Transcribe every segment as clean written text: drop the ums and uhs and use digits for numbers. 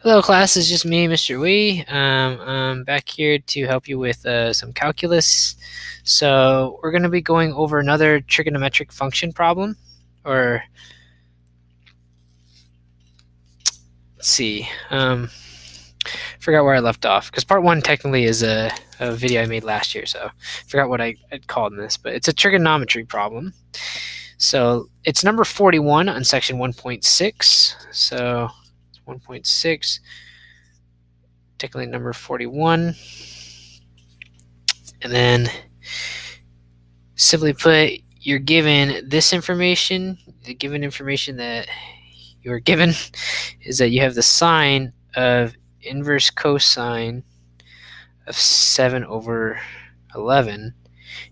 Hello class, it's just me, Mr. Wee. I'm back here to help you with some calculus. So we're going to be going over another trigonometric function problem, or let's see, forgot where I left off, because part one technically is a video I made last year, so I forgot what I'd called this, but it's a trigonometry problem. So it's number 41 on section 1.6, so 1.6, technically number 41. And then, simply put, you're given this information. The given information that you're given is that you have the sine of inverse cosine of 7 over 11.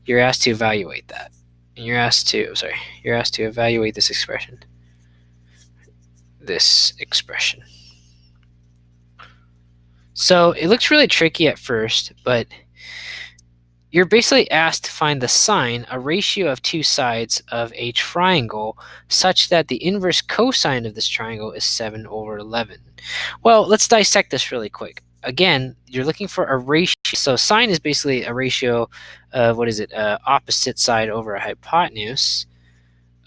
You're asked to evaluate that. And you're asked to evaluate this expression. So it looks really tricky at first, but you're basically asked to find the sine, a ratio of two sides of a triangle, such that the inverse cosine of this triangle is 7 over 11. Well, let's dissect this really quick. Again, you're looking for a ratio. So sine is basically a ratio of, opposite side over a hypotenuse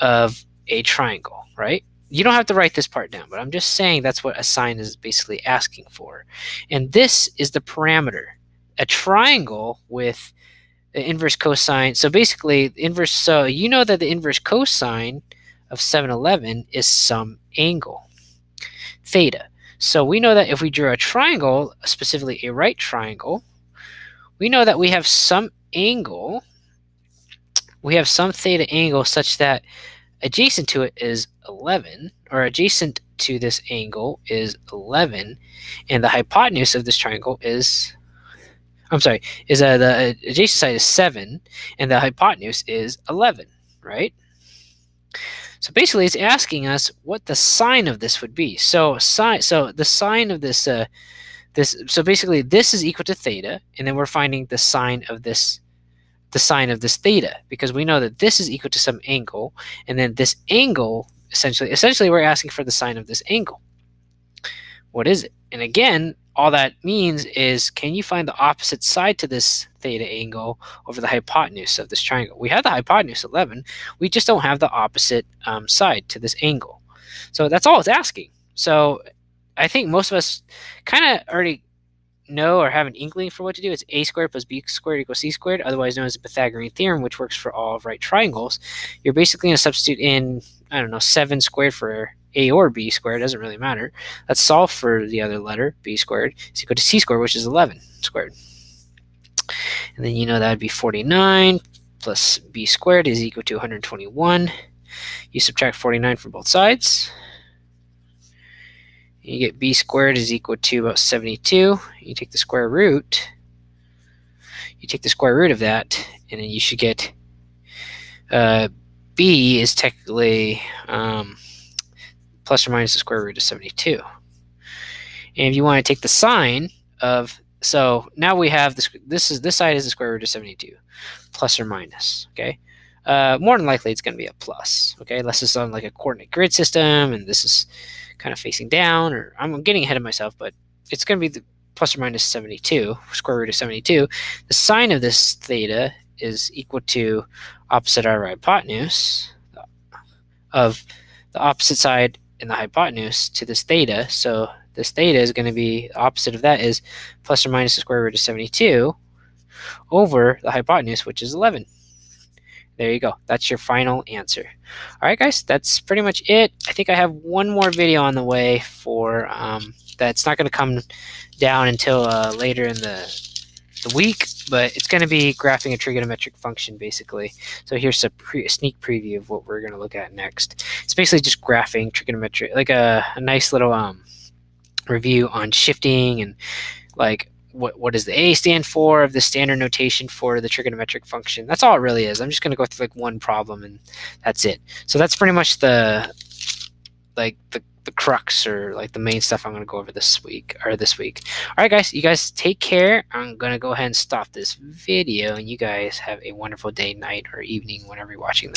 of a triangle, right? You don't have to write this part down, but I'm just saying that's what a sine is basically asking for. And this is the parameter. A triangle with the inverse cosine. So basically, you know that the inverse cosine of 711 is some angle, theta. So we know that if we drew a triangle, specifically a right triangle, we know that we have some angle, we have some theta angle such that adjacent to it is 11, or adjacent to this angle is 11, and the hypotenuse of this triangle is the adjacent side is 7, and the hypotenuse is 11, right? So basically, it's asking us what the sine of this would be. So the sine of this, so basically, this is equal to theta, and then we're finding the sine of this theta, because we know that this is equal to some angle, and then this angle, essentially, we're asking for the sine of this angle. What is it? And again, all that means is, can you find the opposite side to this theta angle over the hypotenuse of this triangle? We have the hypotenuse 11. We just don't have the opposite side to this angle. So that's all it's asking. So I think most of us kind of already know or have an inkling for what to do. It's a squared plus b squared equals c squared, otherwise known as the Pythagorean theorem, which works for all of right triangles. You're basically going to substitute in, 7 squared for a or b squared, doesn't really matter. Let's solve for the other letter, b squared is equal to c squared, which is 11 squared. And then that would be 49 plus b squared is equal to 121. You subtract 49 from both sides. You get b squared is equal to about 72. You take the square root. You take the square root of that, and then you should get b is technically plus or minus the square root of 72. And if you want to take the sine of, so now we have this side is the square root of 72, plus or minus, okay? More than likely it's going to be a plus, okay? Unless it's on like a coordinate grid system and this is kind of facing down, or I'm getting ahead of myself, but it's going to be the plus or minus 72, square root of 72. The sine of this theta is equal to opposite our hypotenuse of the opposite side in the hypotenuse to this theta. So this theta is going to be, opposite of that is plus or minus the square root of 72 over the hypotenuse, which is 11. There you go. That's your final answer. All right, guys, that's pretty much it. I think I have one more video on the way for that's not going to come down until later in the week, but it's going to be graphing a trigonometric function, basically. So here's a sneak preview of what we're going to look at next. It's basically just graphing trigonometric, like a nice little review on shifting and like what does the A stand for of the standard notation for the trigonometric function. That's all it really is. I'm just going to go through like one problem and that's it. So that's pretty much the crux, or like the main stuff I'm going to go over this week. All right, guys, you guys take care. I'm going to go ahead and stop this video, and you guys have a wonderful day, night, or evening whenever you're watching this.